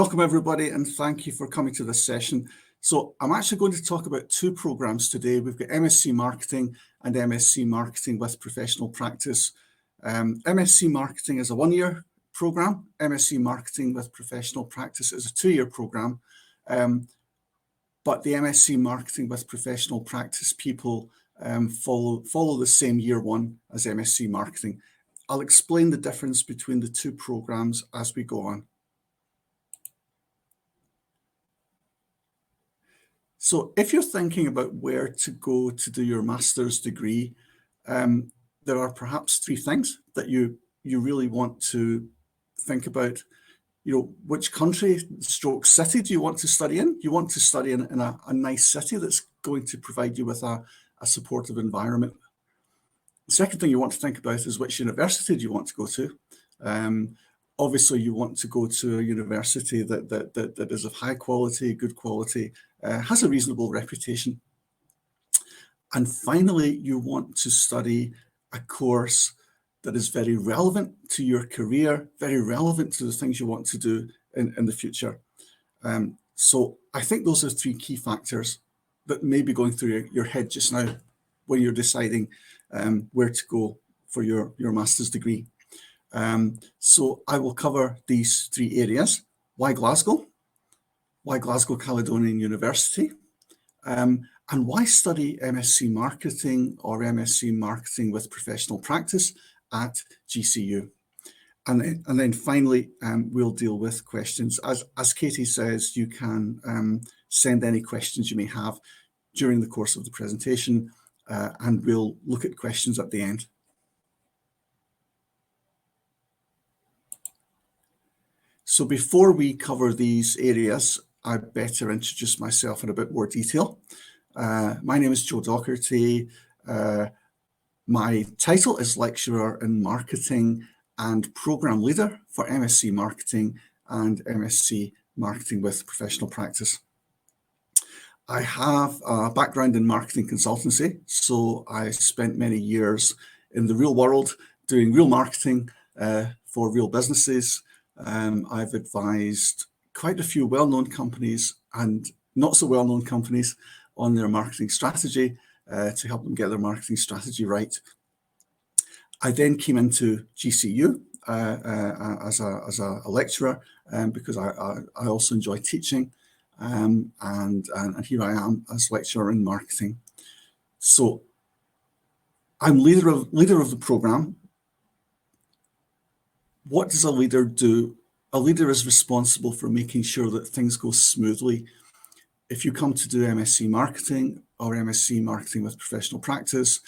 Welcome everybody, and thank you for coming to this session. So I'm actually going to talk about two programs today. We've got MSc Marketing and MSc Marketing with Professional Practice. MSc Marketing is a one-year program. MSc Marketing with Professional Practice is a two-year program. But the MSc Marketing with Professional Practice people follow the same year one as MSc Marketing. I'll explain the difference between the two programs as we go on. So if you're thinking about where to go to do your master's degree, there are perhaps three things that you really want to think about. You know, which country stroke city do you want to study in? You want to study in a nice city that's going to provide you with a supportive environment. The second thing you want to think about is which university do you want to go to? Obviously, you want to go to a university that is of high quality, good quality, has a reasonable reputation. And finally, you want to study a course that is very relevant to your career, very relevant to the things you want to do in the future. So I think those are three key factors that may be going through your head just now when you're deciding where to go for your master's degree. So I will cover these three areas: why Glasgow Caledonian University, and why study MSc Marketing or MSc Marketing with Professional Practice at GCU. And then finally, we'll deal with questions. As Katie says, you can send any questions you may have during the course of the presentation, and we'll look at questions at the end. So before we cover these areas, I'd better introduce myself in a bit more detail. My name is Joe Docherty. My title is Lecturer in Marketing and Program Leader for MSc Marketing and MSc Marketing with Professional Practice. I have a background in marketing consultancy, so I spent many years in the real world doing real marketing for real businesses. I've advised quite a few well-known companies and not so well-known companies on their marketing strategy to help them get their marketing strategy right. I then came into GCU as a lecturer because I also enjoy teaching, and here I am as lecturer in marketing. So I'm leader of the program. What does a leader do? A leader is responsible for making sure that things go smoothly. If you come to do MSc Marketing or MSc Marketing with Professional Practice,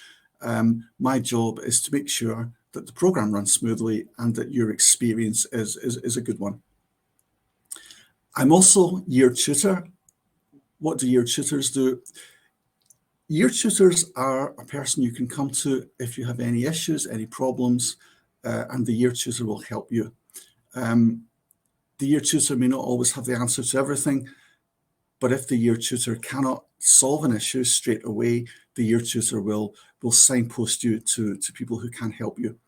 my job is to make sure that the program runs smoothly and that your experience is a good one. I'm also year tutor. What do year tutors do? Year tutors are a person you can come to if you have any issues, any problems, and the year tutor will help you. The year tutor may not always have the answer to everything, but if the year tutor cannot solve an issue straight away, the year tutor will signpost you to people who can help you.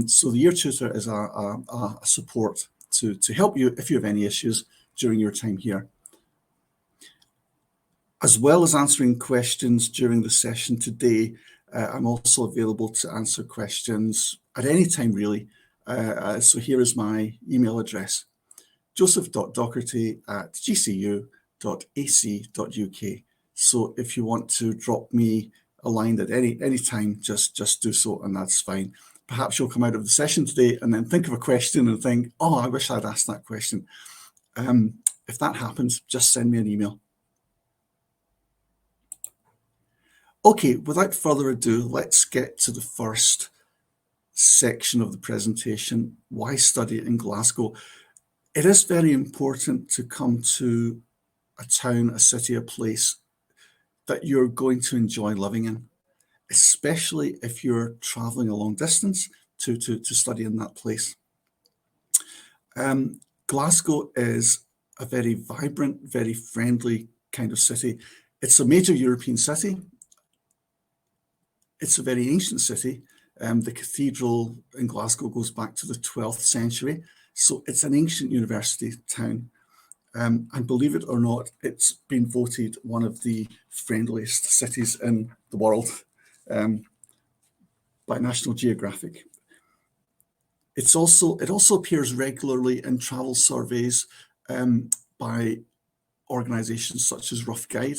So the year tutor is a support to help you if you have any issues during your time here. As well as answering questions during the session today, I'm also available to answer questions at any time, really. So here is my email address: joseph.docherty@gcu.ac.uk. So if you want to drop me a line at any time, just do so, and that's fine. Perhaps you'll come out of the session today and then think of a question and think, oh, I wish I'd asked that question. If that happens, just send me an email. Okay, without further ado, let's get to the first section of the presentation: why study in Glasgow. It is very important to come to a town, a city, a place that you're going to enjoy living in, especially if you're traveling a long distance to study in that place. Glasgow is a very vibrant, very friendly kind of city. It's a major European city. It's a very ancient city. The cathedral in Glasgow goes back to the 12th century. So it's an ancient university town. And believe it or not, it's been voted one of the friendliest cities in the world um, by National Geographic. It also appears regularly in travel surveys by organisations such as Rough Guide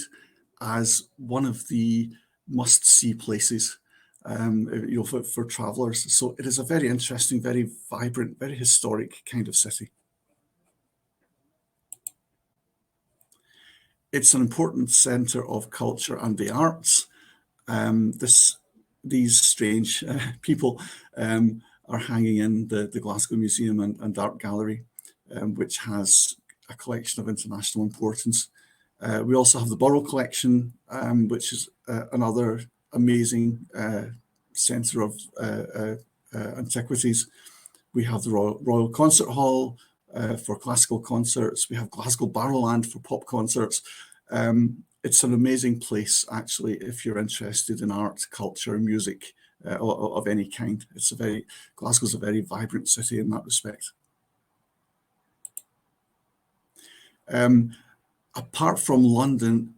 as one of the must-see places, for travellers. So it is a very interesting, very vibrant, very historic kind of city. It's an important centre of culture and the arts. These strange people are hanging in the Glasgow Museum and Art Gallery, which has a collection of international importance. We also have the Borough Collection, which is another amazing centre of antiquities. We have the Royal Concert Hall for classical concerts. We have Glasgow Barrowland for pop concerts. It's an amazing place, actually, if you're interested in art, culture, music of any kind. Glasgow's a very vibrant city in that respect. Apart from London,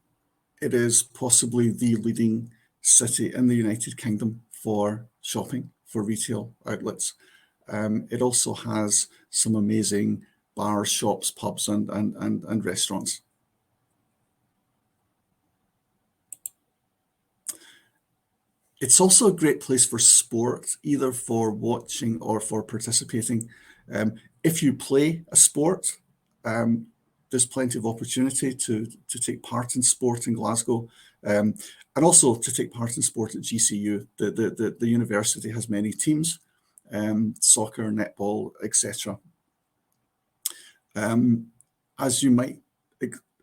it is possibly the leading city in the United Kingdom for shopping, for retail outlets. It also has some amazing bars, shops, pubs, and restaurants. It's also a great place for sport, either for watching or for participating. If you play a sport, there's plenty of opportunity to take part in sport in Glasgow, and also to take part in sport at GCU. The university has many teams, soccer, netball, etc. As you might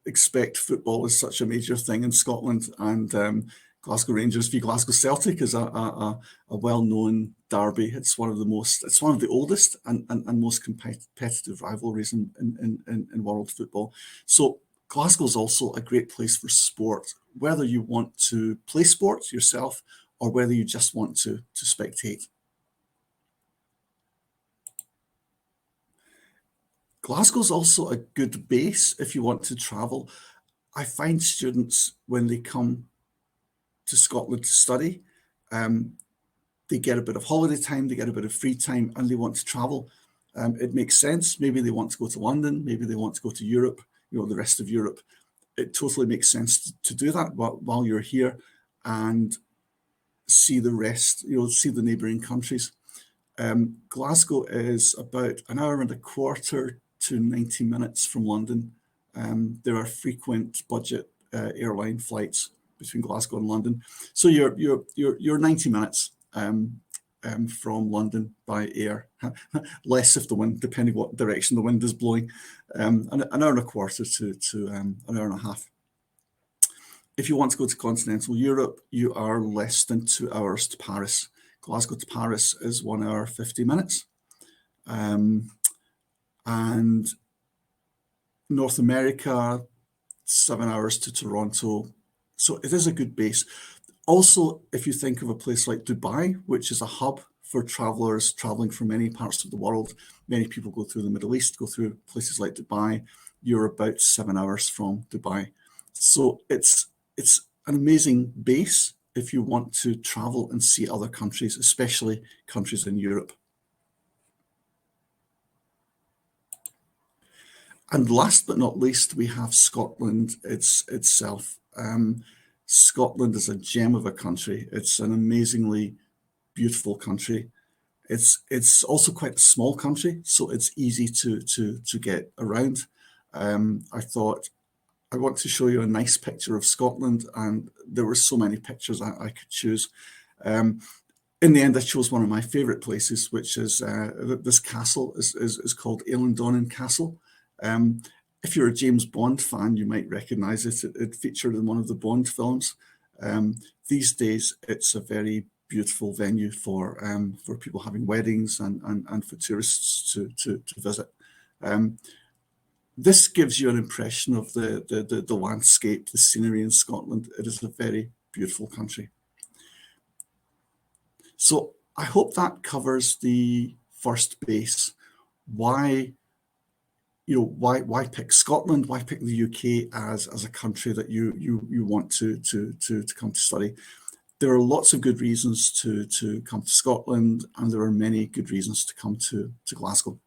expect, football is such a major thing in Scotland, and Glasgow Rangers v Glasgow Celtic is a well-known derby. It's one of the oldest and most competitive rivalries in world football. So Glasgow is also a great place for sport, whether you want to play sport yourself or whether you just want to spectate. Glasgow's also a good base if you want to travel. I find students, when they come to Scotland to study, they get a bit of holiday time, they get a bit of free time, and they want to travel. It makes sense. Maybe they want to go to London, maybe they want to go to Europe, the rest of Europe. It totally makes sense to do that while you're here and see the rest, see the neighbouring countries. Glasgow is about an hour and a quarter to 90 minutes from London. There are frequent budget airline flights between Glasgow and London, so you're 90 minutes from London by air, less if the wind, depending what direction the wind is blowing, an hour and a quarter to an hour and a half. If you want to go to continental Europe, you are less than 2 hours to Paris. Glasgow to Paris is 1 hour 50 minutes. And North America, 7 hours to Toronto. So it is a good base. Also, if you think of a place like Dubai, which is a hub for travelers traveling from many parts of the world, many people go through the Middle East, go through places like Dubai, you're about 7 hours from Dubai. So it's an amazing base if you want to travel and see other countries, especially countries in Europe. And last but not least, we have Scotland itself. Scotland is a gem of a country. It's an amazingly beautiful country. It's also quite a small country, so it's easy to get around. I thought I want to show you a nice picture of Scotland, and there were so many pictures I could choose. In the end, I chose one of my favourite places, which is this castle is called Caledonian Castle. If you're a James Bond fan, you might recognise it. It featured in one of the Bond films. These days, it's a very beautiful venue for people having weddings and for tourists to visit. This gives you an impression of the landscape, the scenery in Scotland. It is a very beautiful country. So I hope that covers the first base. Why why pick Scotland? Why pick the UK as a country that you want to come to study? There are lots of good reasons to come to Scotland, and there are many good reasons to come to Glasgow.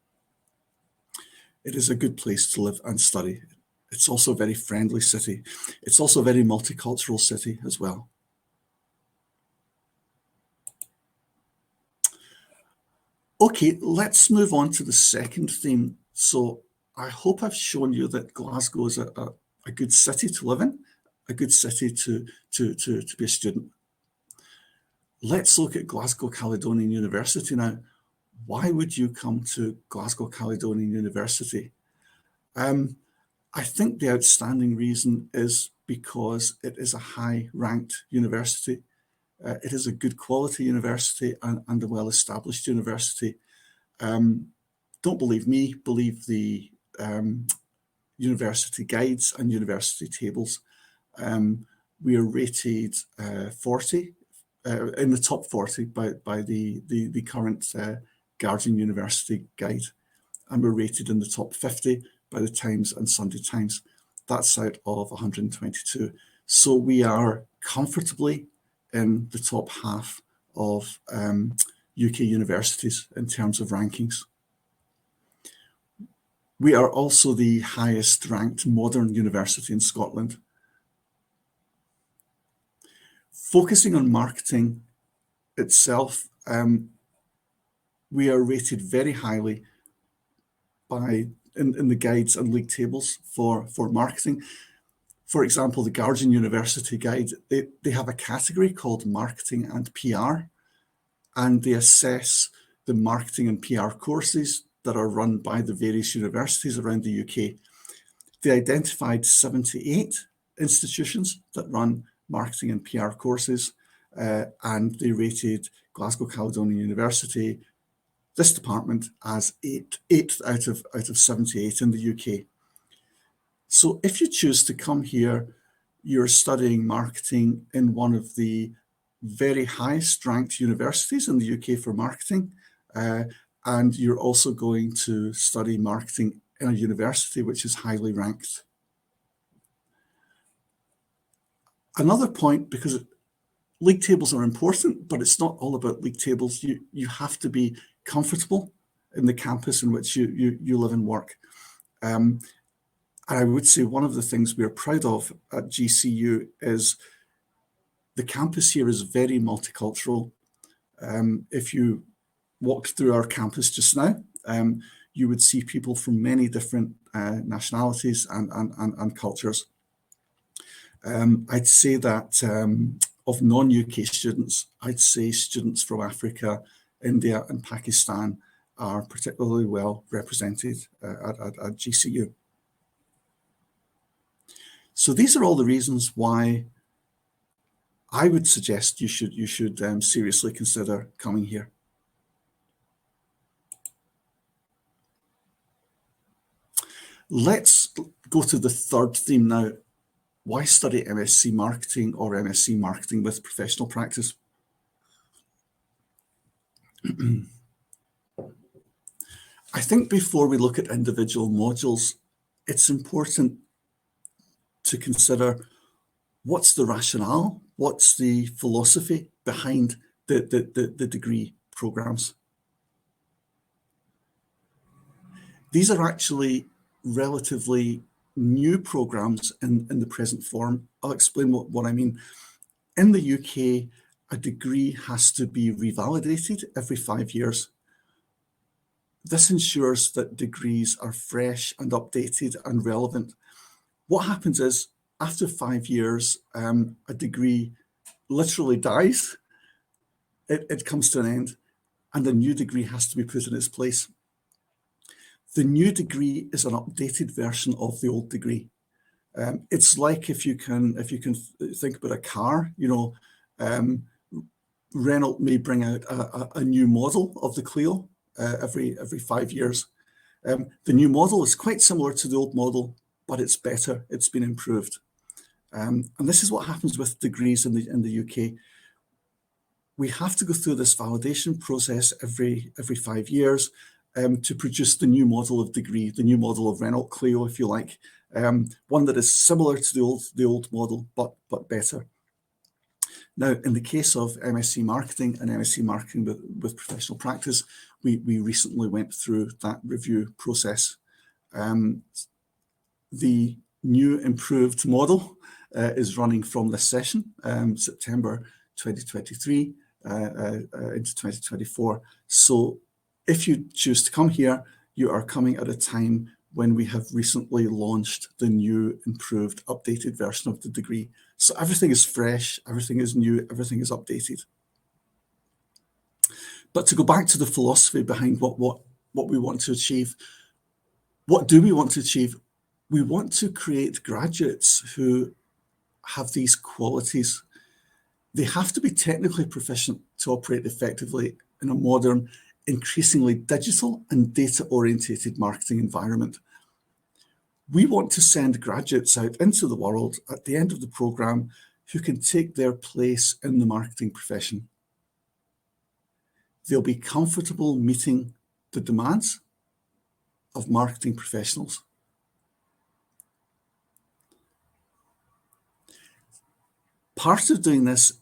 It is a good place to live and study. It's also a very friendly city. It's also a very multicultural city as well. Okay, let's move on to the second theme. So I hope I've shown you that Glasgow is a good city to live in, a good city to be a student. Let's look at Glasgow Caledonian University now. Why would you come to Glasgow Caledonian University? I think the outstanding reason is because it is a high-ranked university. It is a good quality university and a well-established university. Don't believe me, believe the university guides and university tables. We are rated 40 in the top 40 by the current Guardian University Guide, and we're rated in the top 50 by the Times and Sunday Times. That's out of 122. So we are comfortably in the top half of UK universities in terms of rankings. We are also the highest ranked modern university in Scotland. Focusing on marketing itself, we are rated very highly in the guides and league tables for marketing. For example, the Guardian University Guide, they have a category called Marketing and PR, and they assess the marketing and PR courses that are run by the various universities around the UK. They identified 78 institutions that run marketing and PR courses, and they rated Glasgow Caledonian University, this department, as eighth out of 78 in the UK. So if you choose to come here, you're studying marketing in one of the very highest ranked universities in the UK for marketing, and you're also going to study marketing in a university which is highly ranked. Another point, because league tables are important, but it's not all about league tables. You have to be comfortable in the campus in which you live and work. I would say one of the things we're proud of at GCU is the campus here is very multicultural. If you walked through our campus just now, you would see people from many different nationalities and cultures. I'd say that of non-UK students, I'd say students from Africa, India and Pakistan are particularly well represented at GCU. So these are all the reasons why I would suggest you should seriously consider coming here. Let's go to the third theme now. Why study MSc Marketing or MSc Marketing with professional practice? I think before we look at individual modules, it's important to consider what's the rationale, what's the philosophy behind the degree programs. These are actually relatively new programs in the present form. I'll explain what I mean. In the UK, a degree has to be revalidated every 5 years. This ensures that degrees are fresh and updated and relevant. What happens is, after 5 years, a degree literally dies. It comes to an end, and a new degree has to be put in its place. The new degree is an updated version of the old degree. It's like if you can think about a car, Renault may bring out a new model of the Clio every 5 years. The new model is quite similar to the old model, but it's better. It's been improved. And this is what happens with degrees in the UK. We have to go through this validation process every 5 years, to produce the new model of degree, the new model of Renault-Clio, if you like, one that is similar to the old model, but better. Now, in the case of MSc Marketing and MSc Marketing with Professional Practice, we recently went through that review process. The new improved model is running from this session, September 2023 into 2024. So if you choose to come here, you are coming at a time when we have recently launched the new, improved, updated version of the degree. So everything is fresh, everything is new, everything is updated. But to go back to the philosophy behind what we want to achieve, what do we want to achieve? We want to create graduates who have these qualities. They have to be technically proficient to operate effectively in a modern, increasingly digital and data-orientated marketing environment. We want to send graduates out into the world at the end of the program who can take their place in the marketing profession. They'll be comfortable meeting the demands of marketing professionals. Part of doing this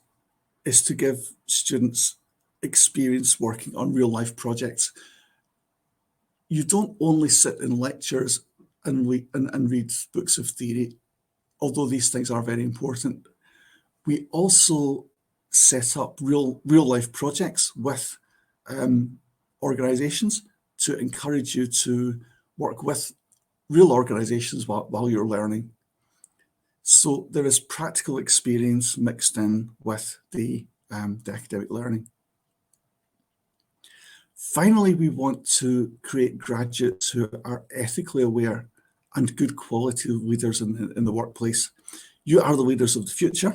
is to give students experience working on real-life projects. You don't only sit in lectures and read books of theory, although these things are very important. We also set up real-life projects with organizations to encourage you to work with real organizations while you're learning. So there is practical experience mixed in with the academic learning. Finally, we want to create graduates who are ethically aware and good quality leaders in the workplace. You are the leaders of the future.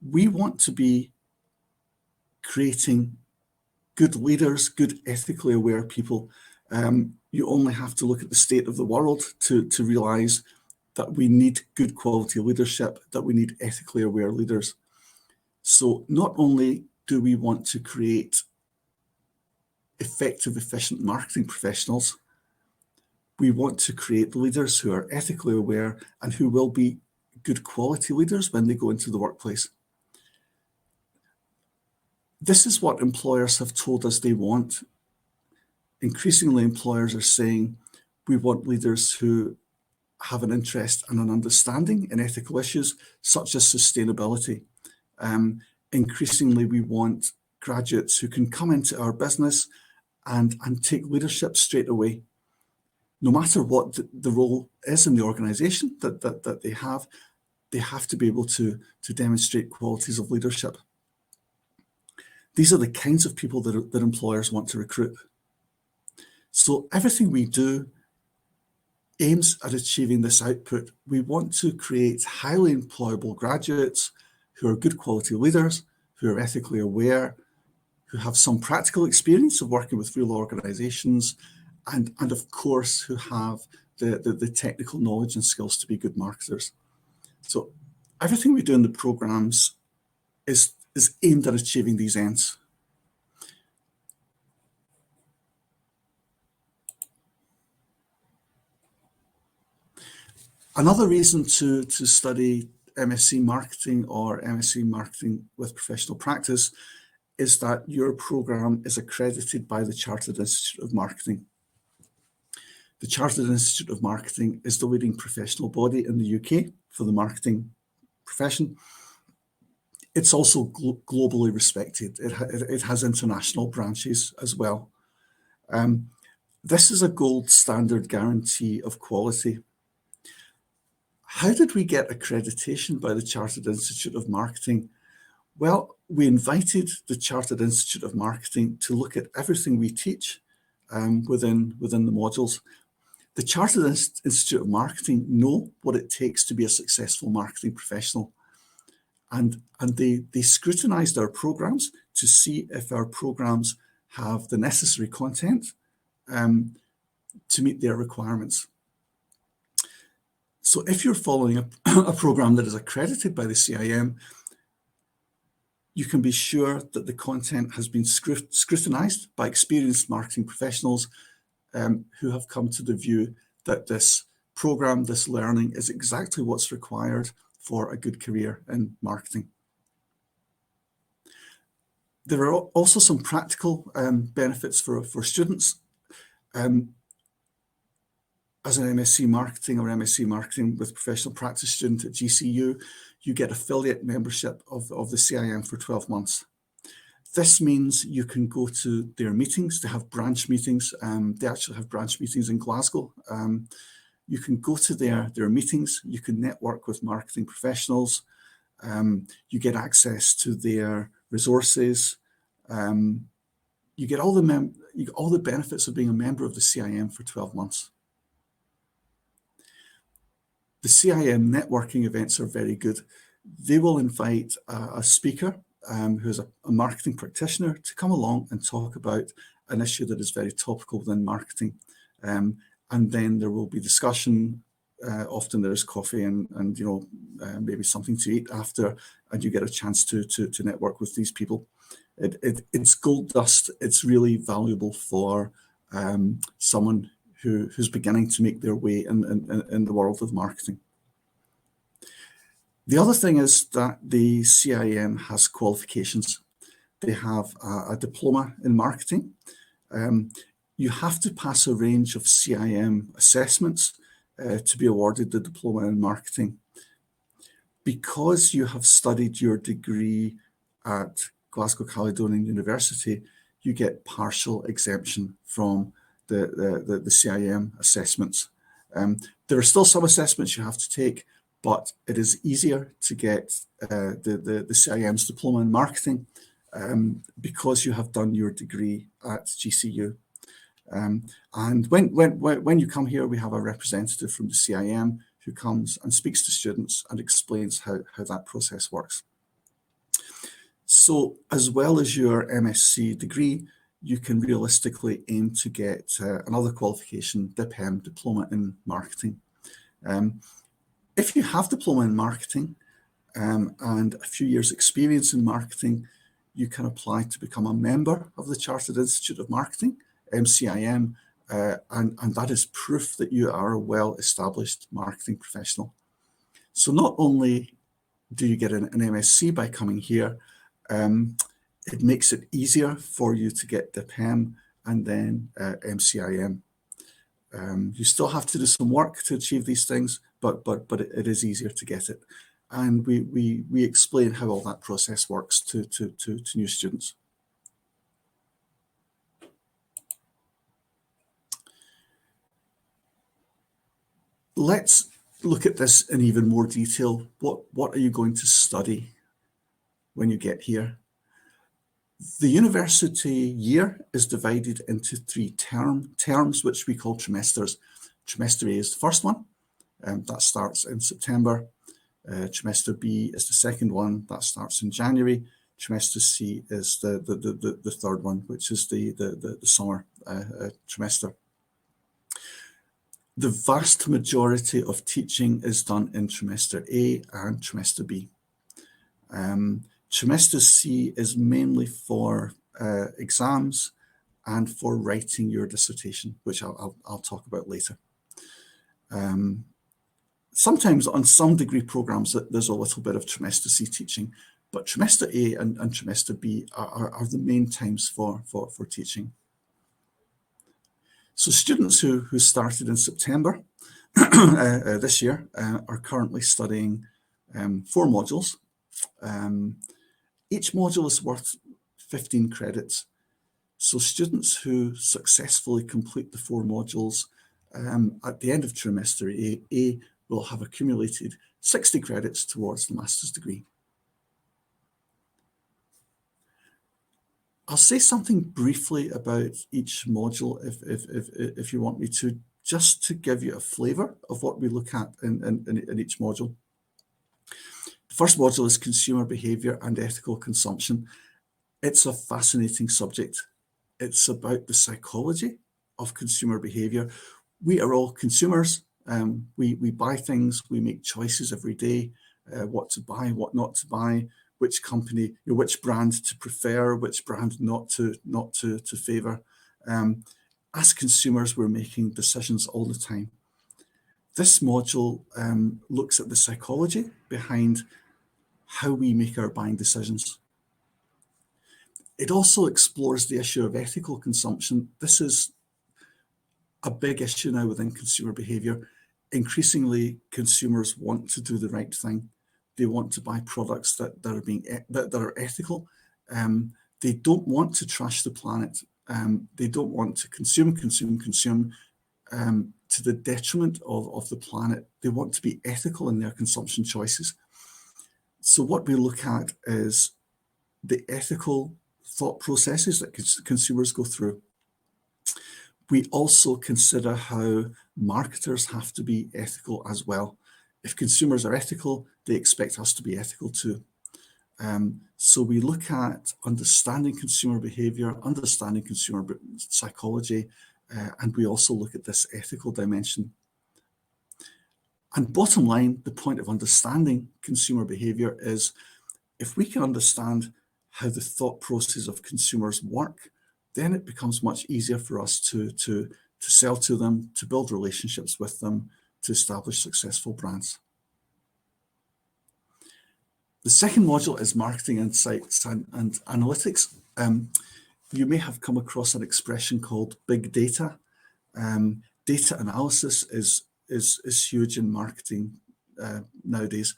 We want to be creating good leaders, good ethically aware people. You only have to look at the state of the world to realize that we need good quality leadership, that we need ethically aware leaders. So not only do we want to create effective, efficient marketing professionals, we want to create leaders who are ethically aware and who will be good quality leaders when they go into the workplace. This is what employers have told us they want. Increasingly, employers are saying, we want leaders who have an interest and an understanding in ethical issues, such as sustainability. Increasingly, we want graduates who can come into our business and take leadership straight away. No matter what the role is in the organization that they have to be able to demonstrate qualities of leadership. These are the kinds of people that employers want to recruit. So everything we do aims at achieving this output. We want to create highly employable graduates who are good quality leaders, who are ethically aware, who have some practical experience of working with real organizations, and of course, who have the technical knowledge and skills to be good marketers. So everything we do in the programs is aimed at achieving these ends. Another reason to study MSc Marketing or MSc Marketing with Professional Practice is that your program is accredited by the Chartered Institute of Marketing. The Chartered Institute of Marketing is the leading professional body in the UK for the marketing profession. It's also globally respected. It has international branches as well. This is a gold standard guarantee of quality. How did we get accreditation by the Chartered Institute of Marketing? Well, we invited the Chartered Institute of Marketing to look at everything we teach within the modules. The Chartered Institute of Marketing know what it takes to be a successful marketing professional. And they scrutinized our programs to see if our programs have the necessary content to meet their requirements. So if you're following a program that is accredited by the CIM, You can be sure that the content has been scrutinized by experienced marketing professionals who have come to the view that this program, this learning, is exactly what's required for a good career in marketing. There are also some practical benefits for students. As an MSc Marketing or MSc Marketing with Professional Practice student at GCU, you get affiliate membership of the CIM for 12 months. This means you can go to their meetings. They have branch meetings. They actually have branch meetings in Glasgow. You can go to their meetings. You can network with marketing professionals. You get access to their resources. You get all the benefits of being a member of the CIM for 12 months. The CIM networking events are very good. They will invite a speaker who's a marketing practitioner to come along and talk about an issue that is very topical within marketing. And then there will be discussion. Often there's coffee and maybe something to eat after, and you get a chance to network with these people. It's gold dust. It's really valuable for someone who's beginning to make their way in the world of marketing. The other thing is that the CIM has qualifications. They have a diploma in marketing. You have to pass a range of CIM assessments to be awarded the diploma in marketing. Because you have studied your degree at Glasgow Caledonian University, you get partial exemption from the CIM assessments. There are still some assessments you have to take, but it is easier to get the CIM's diploma in marketing because you have done your degree at GCU. And when you come here, we have a representative from the CIM who comes and speaks to students and explains how that process works. So as well as your MSc degree, you can realistically aim to get another qualification, DipM, Diploma in Marketing. If you have diploma in marketing and a few years experience in marketing, you can apply to become a member of the Chartered Institute of Marketing, MCIM, and that is proof that you are a well-established marketing professional. So not only do you get an MSc by coming here, it makes it easier for you to get DipM and then MCIM. You still have to do some work to achieve these things, but it is easier to get it. And we explain how all that process works to new students. Let's look at this in even more detail. What are you going to study when you get here? The university year is divided into 3 terms, which we call trimesters. Trimester A is the first one, that starts in September. Trimester B is the second one, that starts in January. Trimester C is the third one, which is the summer trimester. The vast majority of teaching is done in trimester A and trimester B. Trimester C is mainly for exams and for writing your dissertation, which I'll talk about later. Sometimes on some degree programs there's a little bit of trimester C teaching, but trimester A and trimester B are the main times for teaching. So students who started in September this year are currently studying 4 modules. Each module is worth 15 credits. So students who successfully complete the 4 modules at the end of trimester A will have accumulated 60 credits towards the master's degree. I'll say something briefly about each module if you want me to, just to give you a flavour of what we look at in each module. The first module is consumer behaviour and ethical consumption. It's a fascinating subject. It's about the psychology of consumer behaviour. We are all consumers. We buy things, we make choices every day, what to buy, what not to buy. which company, which brand to prefer, which brand not to favour. As consumers, we're making decisions all the time. This module looks at the psychology behind how we make our buying decisions. It also explores the issue of ethical consumption. This is a big issue now within consumer behaviour. Increasingly, consumers want to do the right thing. They want to buy products that are ethical. They don't want to trash the planet. They don't want to consume to the detriment of the planet. They want to be ethical in their consumption choices. So what we look at is the ethical thought processes that consumers go through. We also consider how marketers have to be ethical as well. If consumers are ethical, they expect us to be ethical too. So we look at understanding consumer behavior, understanding consumer psychology, and we also look at this ethical dimension. And bottom line, the point of understanding consumer behavior is if we can understand how the thought process of consumers work, then it becomes much easier for us to sell to them, to build relationships with them, to establish successful brands. The second module is marketing insights and analytics. You may have come across an expression called big data. Data analysis is huge in marketing nowadays.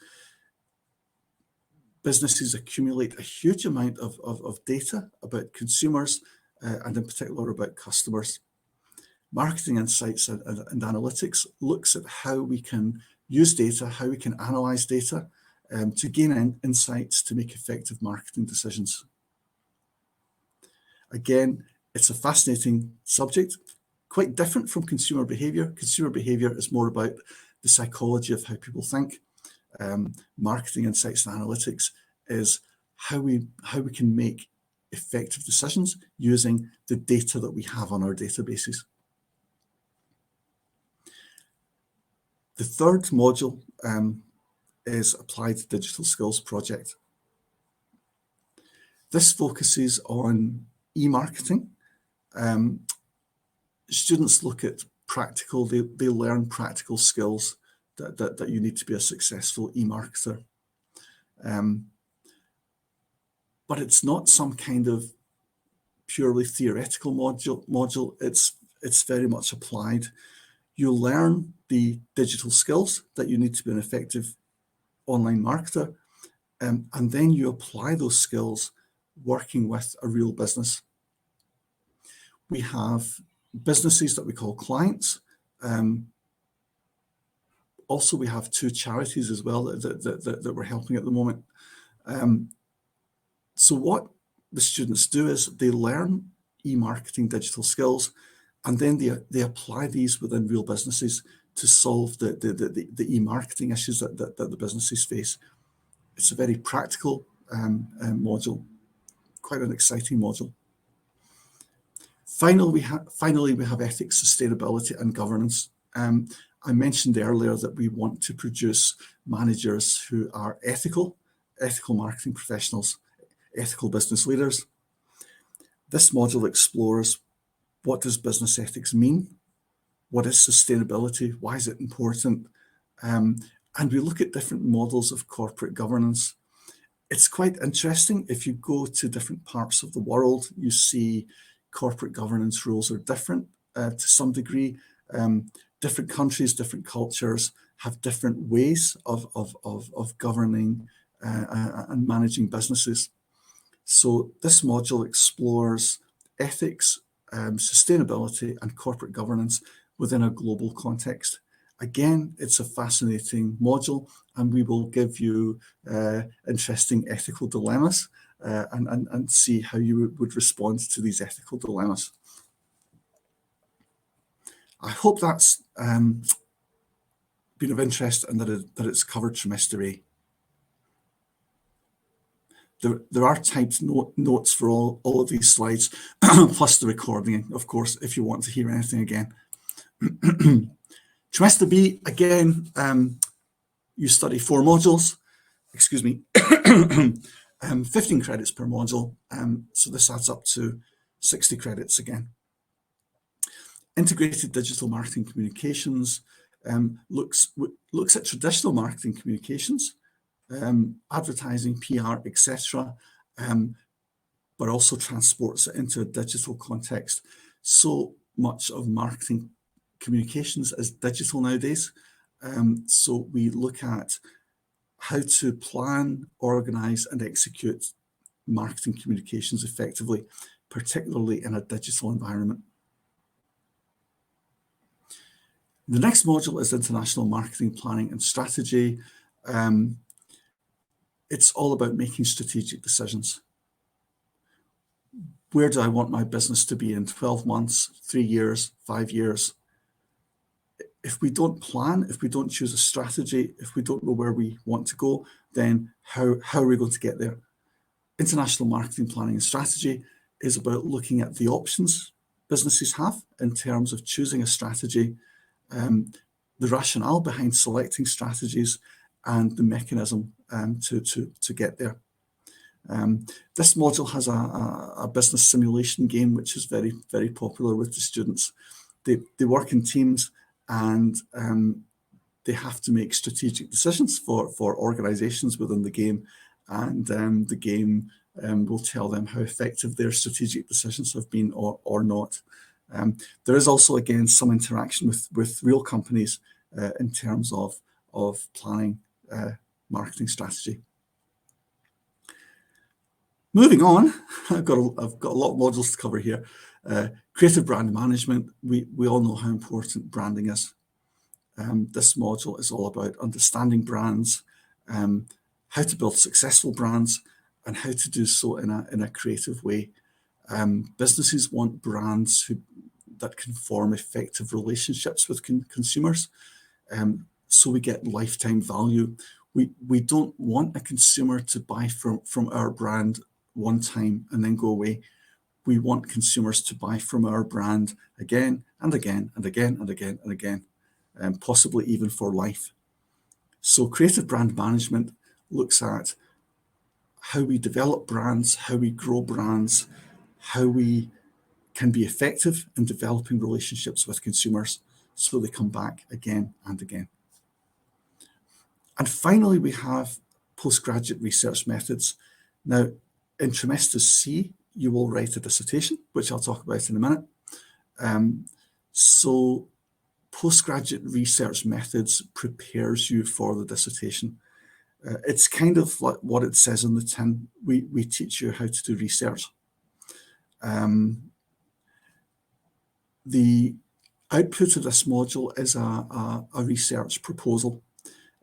Businesses accumulate a huge amount of data about consumers and in particular about customers. Marketing insights and analytics looks at how we can use data, how we can analyze data to gain insights to make effective marketing decisions. Again, it's a fascinating subject, quite different from consumer behavior. Consumer behavior is more about the psychology of how people think. Marketing insights and analytics is how we can make effective decisions using the data that we have on our databases. The third module is Applied Digital Skills Project. This focuses on e-marketing. Students look at practical, they learn practical skills that you need to be a successful e-marketer. But it's not some kind of purely theoretical module. It's very much applied. You learn the digital skills that you need to be an effective online marketer, and then you apply those skills working with a real business. We have businesses that we call clients. Also, we have 2 charities as well that we're helping at the moment. So what the students do is they learn e-marketing digital skills, and then they apply these within real businesses to solve the e-marketing issues that the businesses face. It's a very practical module, quite an exciting module. Finally, we have ethics, sustainability, and governance. I mentioned earlier that we want to produce managers who are ethical marketing professionals, ethical business leaders. This module explores what does business ethics mean? What is sustainability? Why is it important? And we look at different models of corporate governance. It's quite interesting. If you go to different parts of the world, you see corporate governance rules are different to some degree. Different countries, different cultures have different ways of governing and managing businesses. So this module explores ethics, sustainability, and corporate governance within a global context. Again, it's a fascinating module, and we will give you interesting ethical dilemmas and see how you would respond to these ethical dilemmas. I hope that's been of interest and that it's covered trimester A. There are typed notes for all of these slides, plus the recording, of course, if you want to hear anything again. Trimester B, again, you study 4 modules. Excuse me. 15 credits per module, so this adds up to 60 credits again. Integrated digital marketing communications looks at traditional marketing communications, advertising, PR, etc., but also transports it into a digital context. So much of marketing communications is digital nowadays. So we look at how to plan, organize, and execute marketing communications effectively, particularly in a digital environment. The next module is international marketing planning and strategy. It's all about making strategic decisions. Where do I want my business to be in 12 months, 3 years, 5 years? If we don't plan, if we don't choose a strategy, if we don't know where we want to go, then how are we going to get there? International marketing planning and strategy is about looking at the options businesses have in terms of choosing a strategy, the rationale behind selecting strategies, and the mechanism to get there. This module has a business simulation game, which is very, very popular with the students. They work in teams, and they have to make strategic decisions for organizations within the game, and the game will tell them how effective their strategic decisions have been or not. There is also, again, some interaction with real companies in terms of planning marketing strategy. Moving on, I've got a lot of modules to cover here. Creative brand management. We all know how important branding is. This module is all about understanding brands, how to build successful brands, and how to do so in a creative way. Businesses want brands that can form effective relationships with consumers, so we get lifetime value. We don't want a consumer to buy from our brand one time and then go away. We want consumers to buy from our brand again and again and again and again and again, and possibly even for life. So creative brand management looks at how we develop brands, how we grow brands, how we can be effective in developing relationships with consumers so they come back again and again. And finally, we have postgraduate research methods. Now, in trimester C, you will write a dissertation, which I'll talk about in a minute. So postgraduate research methods prepares you for the dissertation. It's kind of like what it says on the tin. We teach you how to do research. The output of this module is a research proposal.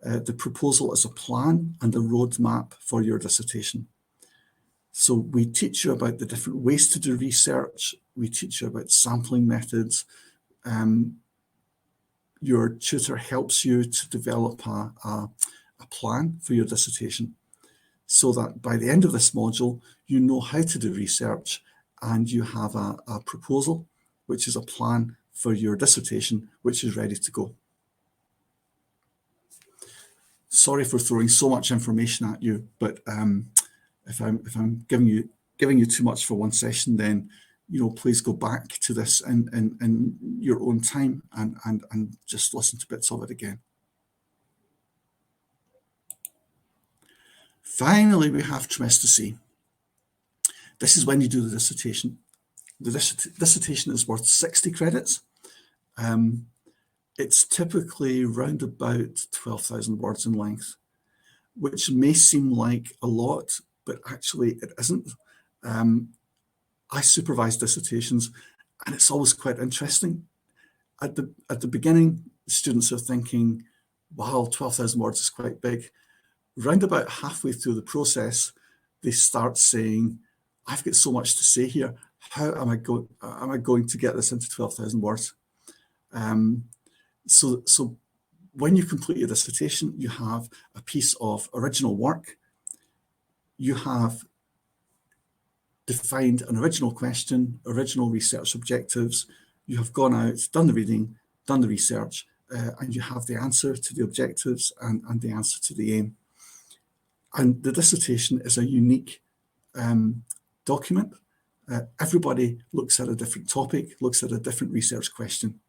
The proposal is a plan and a roadmap for your dissertation. So we teach you about the different ways to do research. We teach you about sampling methods. Your tutor helps you to develop a plan for your dissertation, so that by the end of this module, you know how to do research and you have a proposal, which is a plan for your dissertation, which is ready to go. Sorry for throwing so much information at you, but if I'm giving you too much for one session, then please go back to this in your own time and just listen to bits of it again. Finally, we have trimester C. This is when you do the dissertation. The dissertation is worth 60 credits. It's typically round about 12,000 words in length, which may seem like a lot, but actually it isn't. I supervise dissertations, and it's always quite interesting. At the beginning, students are thinking, wow, 12,000 words is quite big. Round about halfway through the process, they start saying, I've got so much to say here. How am I going to get this into 12,000 words? So when you complete your dissertation, you have a piece of original work. You have defined an original question, original research objectives. You have gone out, done the reading, done the research, and you have the answer to the objectives and the answer to the aim. And the dissertation is a unique document. Everybody looks at a different topic, looks at a different research question.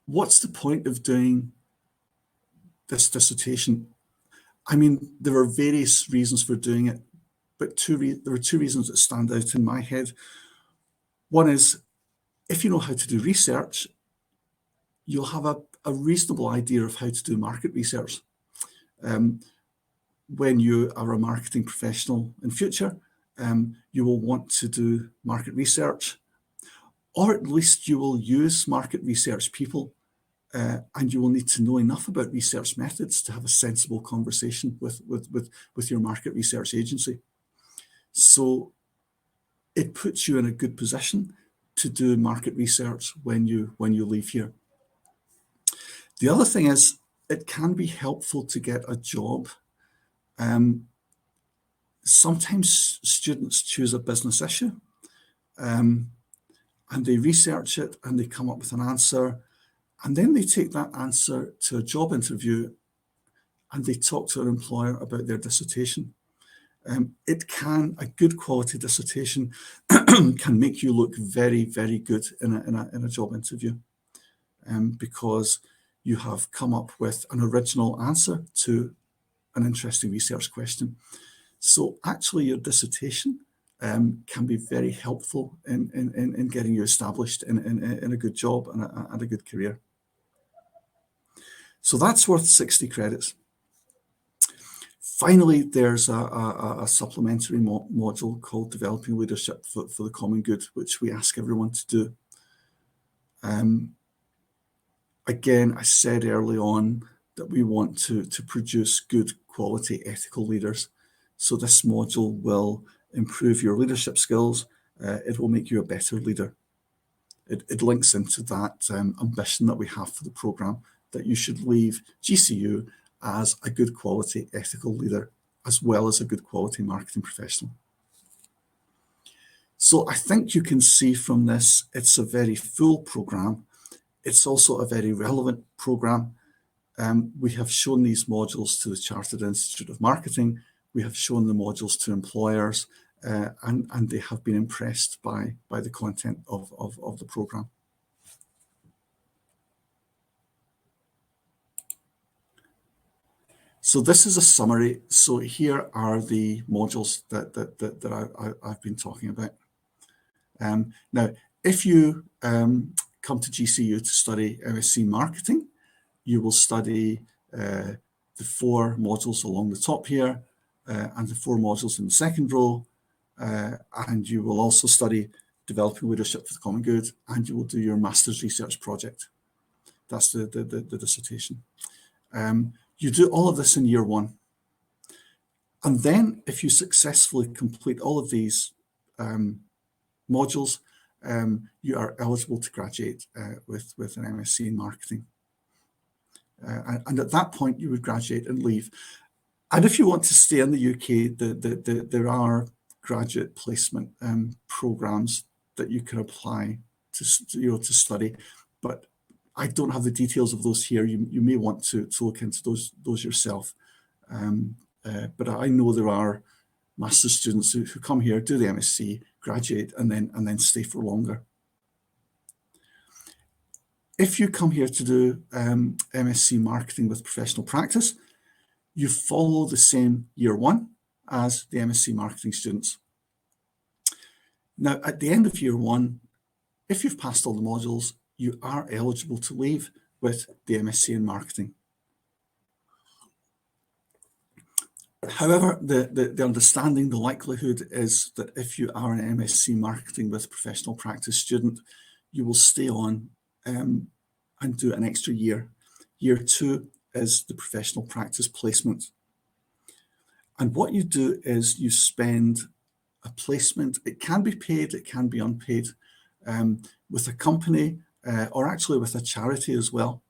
What's the point of doing this dissertation? I mean, there are various reasons for doing it, but there are two reasons that stand out in my head. One is, if you know how to do research, you'll have a reasonable idea of how to do market research. When you are a marketing professional in future, you will want to do market research, or at least you will use market research people, and you will need to know enough about research methods to have a sensible conversation with your market research agency. So it puts you in a good position to do market research when you leave here. The other thing is, it can be helpful to get a job. Sometimes students choose a business issue, and they research it and they come up with an answer, and then they take that answer to a job interview and they talk to an employer about their dissertation. A good quality dissertation can make you look very, very good in a job interview, because you have come up with an original answer to an interesting research question. So actually your dissertation can be very helpful in getting you established in a good job and a good career. So that's worth 60 credits. Finally, there's a supplementary module called Developing Leadership for the Common Good, which we ask everyone to do. Again, I said early on that we want to produce good quality ethical leaders. So this module will improve your leadership skills. It will make you a better leader. It links into that ambition that we have for the program, that you should leave GCU as a good quality ethical leader, as well as a good quality marketing professional. So I think you can see from this, it's a very full program. It's also a very relevant program. We have shown these modules to the Chartered Institute of Marketing. We have shown the modules to employers, and they have been impressed by the content of the program. So this is a summary. So here are the modules that I've been talking about. Now, if you come to GCU to study MSc Marketing, you will study the 4 modules along the top here, and the 4 modules in the second row, and you will also study Developing Leadership for the Common Good, and you will do your master's research project. That's the dissertation. You do all of this in year 1. And then if you successfully complete all of these modules, you are eligible to graduate with an MSc in Marketing. And at that point, you would graduate and leave. And if you want to stay in the UK, there are graduate placement programs that you can apply to study, but I don't have the details of those here. You may want to look into those yourself. But I know there are master's students who come here, do the MSc, graduate, and then stay for longer. If you come here to do MSc Marketing with Professional Practice, you follow the same year 1 as the MSc Marketing students. Now, at the end of year 1, if you've passed all the modules, you are eligible to leave with the MSc in Marketing. However, the understanding, the likelihood is that if you are an MSc Marketing with Professional Practice student, you will stay on and do an extra year. Year 2 is the Professional Practice placement. And what you do is you spend a placement. It can be paid, it can be unpaid, with a company or actually with a charity as well.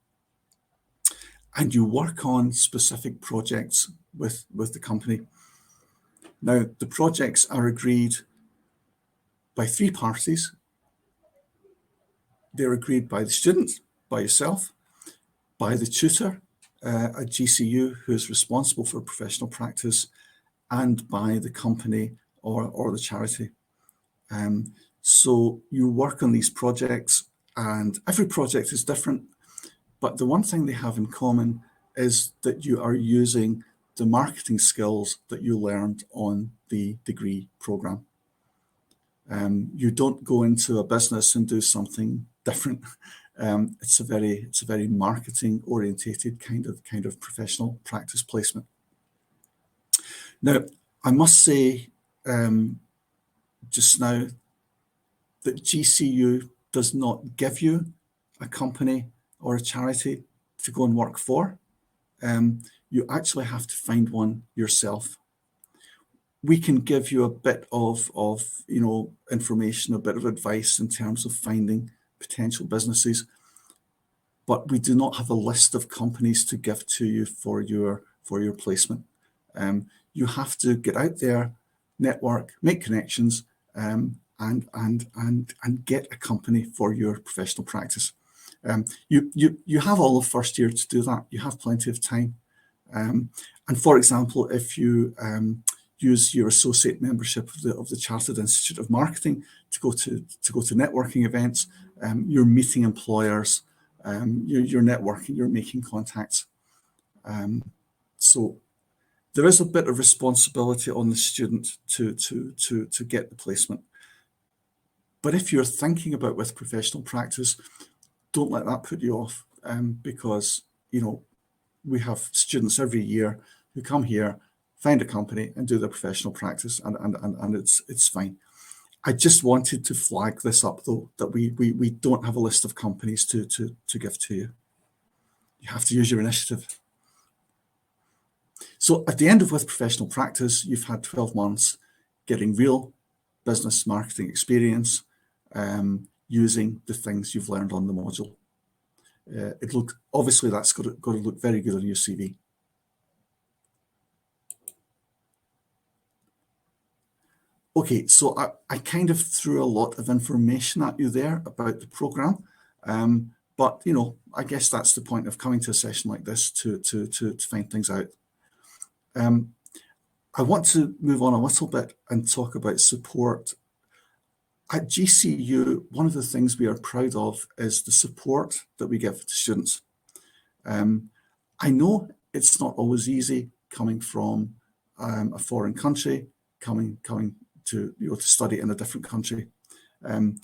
And you work on specific projects with the company. Now, the projects are agreed by 3 parties. They're agreed by the student, by yourself, by the tutor, at GCU who is responsible for professional practice and by the company or the charity. So you work on these projects, and every project is different, but the one thing they have in common is that you are using the marketing skills that you learned on the degree program. You don't go into a business and do something different. It's a very marketing orientated kind of professional practice placement. Now, I must say just now that GCU does not give you a company or a charity to go and work for. You actually have to find one yourself. We can give you a bit of information, a bit of advice in terms of finding potential businesses, but we do not have a list of companies to give to you for your placement. You have to get out there, network, make connections, and get a company for your professional practice. You have all of first year to do that. You have plenty of time. And for example, if you use your associate membership of the Chartered Institute of Marketing to go to networking events, you're meeting employers, you're networking, you're making contacts. So there is a bit of responsibility on the student to get the placement. But if you're thinking about with professional practice, don't let that put you off, because we have students every year who come here, find a company and do their professional practice, and it's fine. I just wanted to flag this up though, that we don't have a list of companies to give to you. You have to use your initiative. So at the end of with professional practice, you've had 12 months getting real business marketing experience, using the things you've learned on the module. Obviously that's got to look very good on your CV. Okay, so I kind of threw a lot of information at you there about the program, but I guess that's the point of coming to a session like this to find things out. I want to move on a little bit and talk about support. At GCU, one of the things we are proud of is the support that we give to students. I know it's not always easy coming from a foreign country, coming to study in a different country. When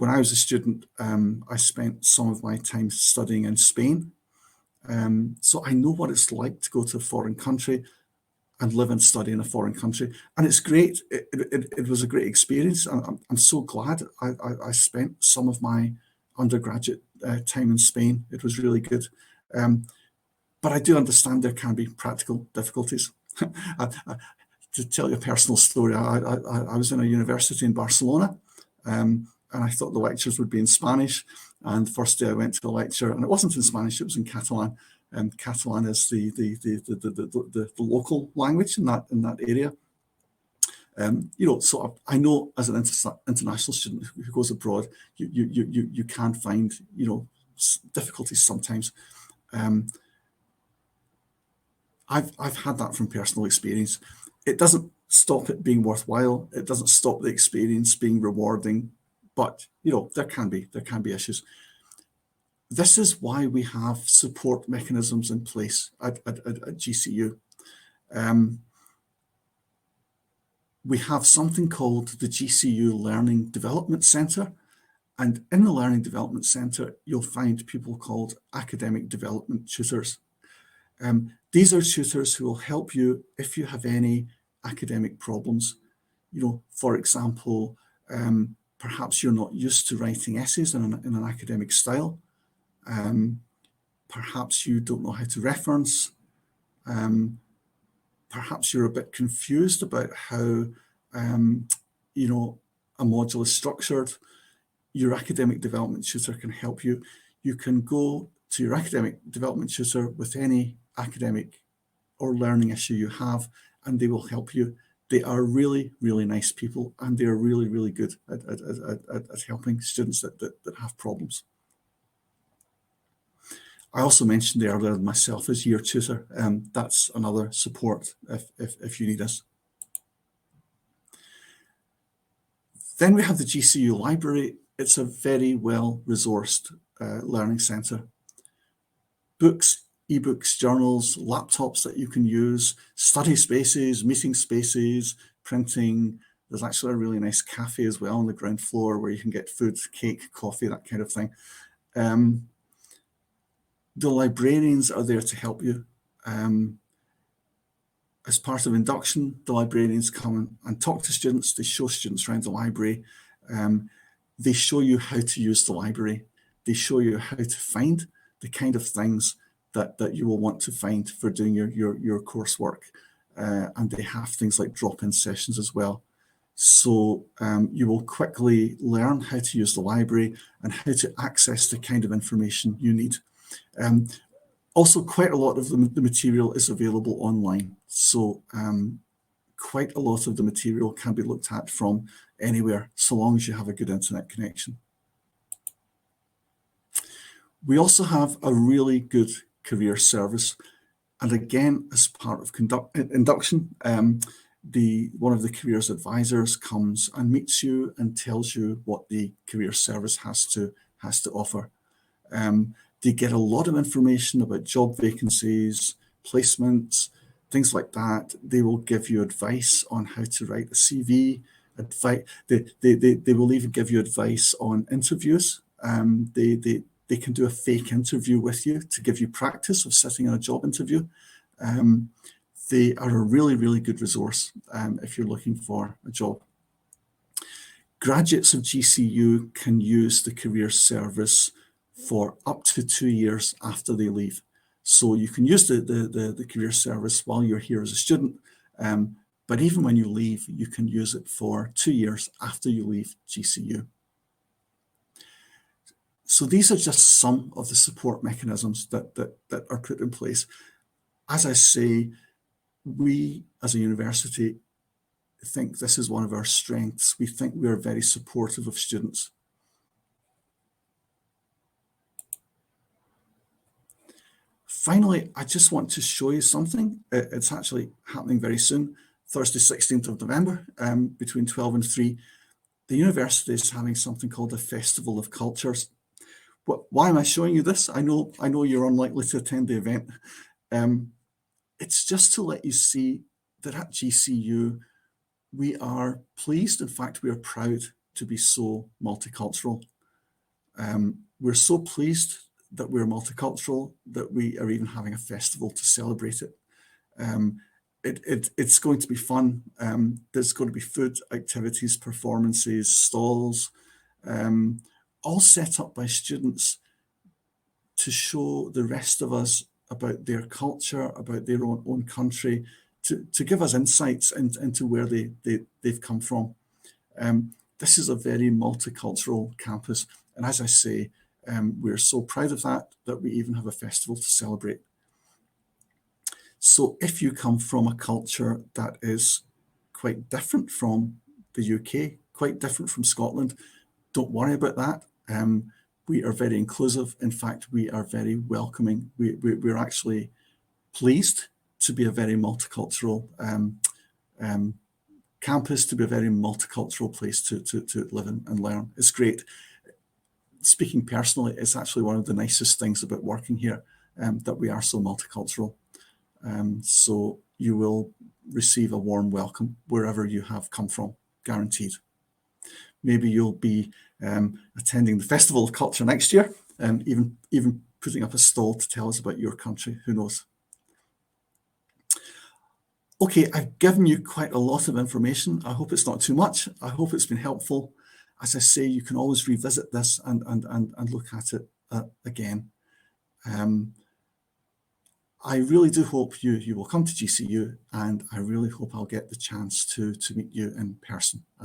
I was a student, I spent some of my time studying in Spain. So I know what it's like to go to a foreign country and live and study in a foreign country. And it's great. It was a great experience. I'm so glad I spent some of my undergraduate time in Spain. It was really good. But I do understand there can be practical difficulties. To tell you a personal story, I was in a university in Barcelona, and I thought the lectures would be in Spanish. And the first day I went to a lecture, and it wasn't in Spanish; it was in Catalan. And Catalan is the local language in that area. So I know as an international student who goes abroad, you can find difficulties sometimes. I've had that from personal experience. It doesn't stop it being worthwhile. It doesn't stop the experience being rewarding, but there can be issues. This is why we have support mechanisms in place at GCU. We have something called the GCU Learning Development Centre, and in the Learning Development Centre, you'll find people called academic development tutors. These are tutors who will help you if you have any academic problems. For example, perhaps you're not used to writing essays in an academic style. Perhaps you don't know how to reference. Perhaps you're a bit confused about how a module is structured. Your academic development tutor can help you. You can go to your academic development tutor with any academic or learning issue you have, and they will help you. They are really, really nice people, and they are really, really good at helping students that have problems. I also mentioned earlier myself as year tutor. That's another support if you need us. Then we have the GCU library. It's a very well-resourced learning centre. Books, ebooks, journals, laptops that you can use, study spaces, meeting spaces, printing. There's actually a really nice cafe as well on the ground floor where you can get food, cake, coffee, that kind of thing. The librarians are there to help you. As part of induction, the librarians come and talk to students. They show students around the library. They show you how to use the library. They show you how to find the kind of things that you will want to find for doing your coursework. And they have things like drop-in sessions as well. So you will quickly learn how to use the library and how to access the kind of information you need. Also, quite a lot of the material is available online. So quite a lot of the material can be looked at from anywhere, so long as you have a good internet connection. We also have a really good career service. And again, as part of induction, one of the careers advisors comes and meets you and tells you what the career service has to offer. They get a lot of information about job vacancies, placements, things like that. They will give you advice on how to write a CV. They will even give you advice on interviews. They can do a fake interview with you to give you practice of sitting in a job interview. They are a really, really good resource if you're looking for a job. Graduates of GCU can use the career service for up to 2 years after they leave. So you can use the career service while you're here as a student, but even when you leave, you can use it for 2 years after you leave GCU. So these are just some of the support mechanisms that are put in place. As I say, we as a university think this is one of our strengths. We think we are very supportive of students. Finally, I just want to show you something. It's actually happening very soon, Thursday, 16th of November, between 12 and 3. The university is having something called the Festival of Cultures. Why am I showing you this? I know you're unlikely to attend the event. It's just to let you see that at GCU, we are pleased, in fact, we are proud to be so multicultural. We're so pleased that we're multicultural that we are even having a festival to celebrate it. It's going to be fun. There's going to be food, activities, performances, stalls, all set up by students to show the rest of us about their culture, about their own country, to give us insights into where they've come from. This is a very multicultural campus. And as I say, we're so proud of that we even have a festival to celebrate. So if you come from a culture that is quite different from the UK, quite different from Scotland, don't worry about that. We are very inclusive. In fact, we are very welcoming. We're actually pleased to be a very multicultural campus, to be a very multicultural place to live and learn. It's great. Speaking personally, it's actually one of the nicest things about working here, that we are so multicultural. So you will receive a warm welcome wherever you have come from, guaranteed. Maybe you'll be attending the Festival of Culture next year, and even putting up a stall to tell us about your country, who knows. Okay, I've given you quite a lot of information. I hope it's not too much. I hope it's been helpful. As I say, you can always revisit this and look at it again. I really do hope you will come to GCU, and I really hope I'll get the chance to meet you in person.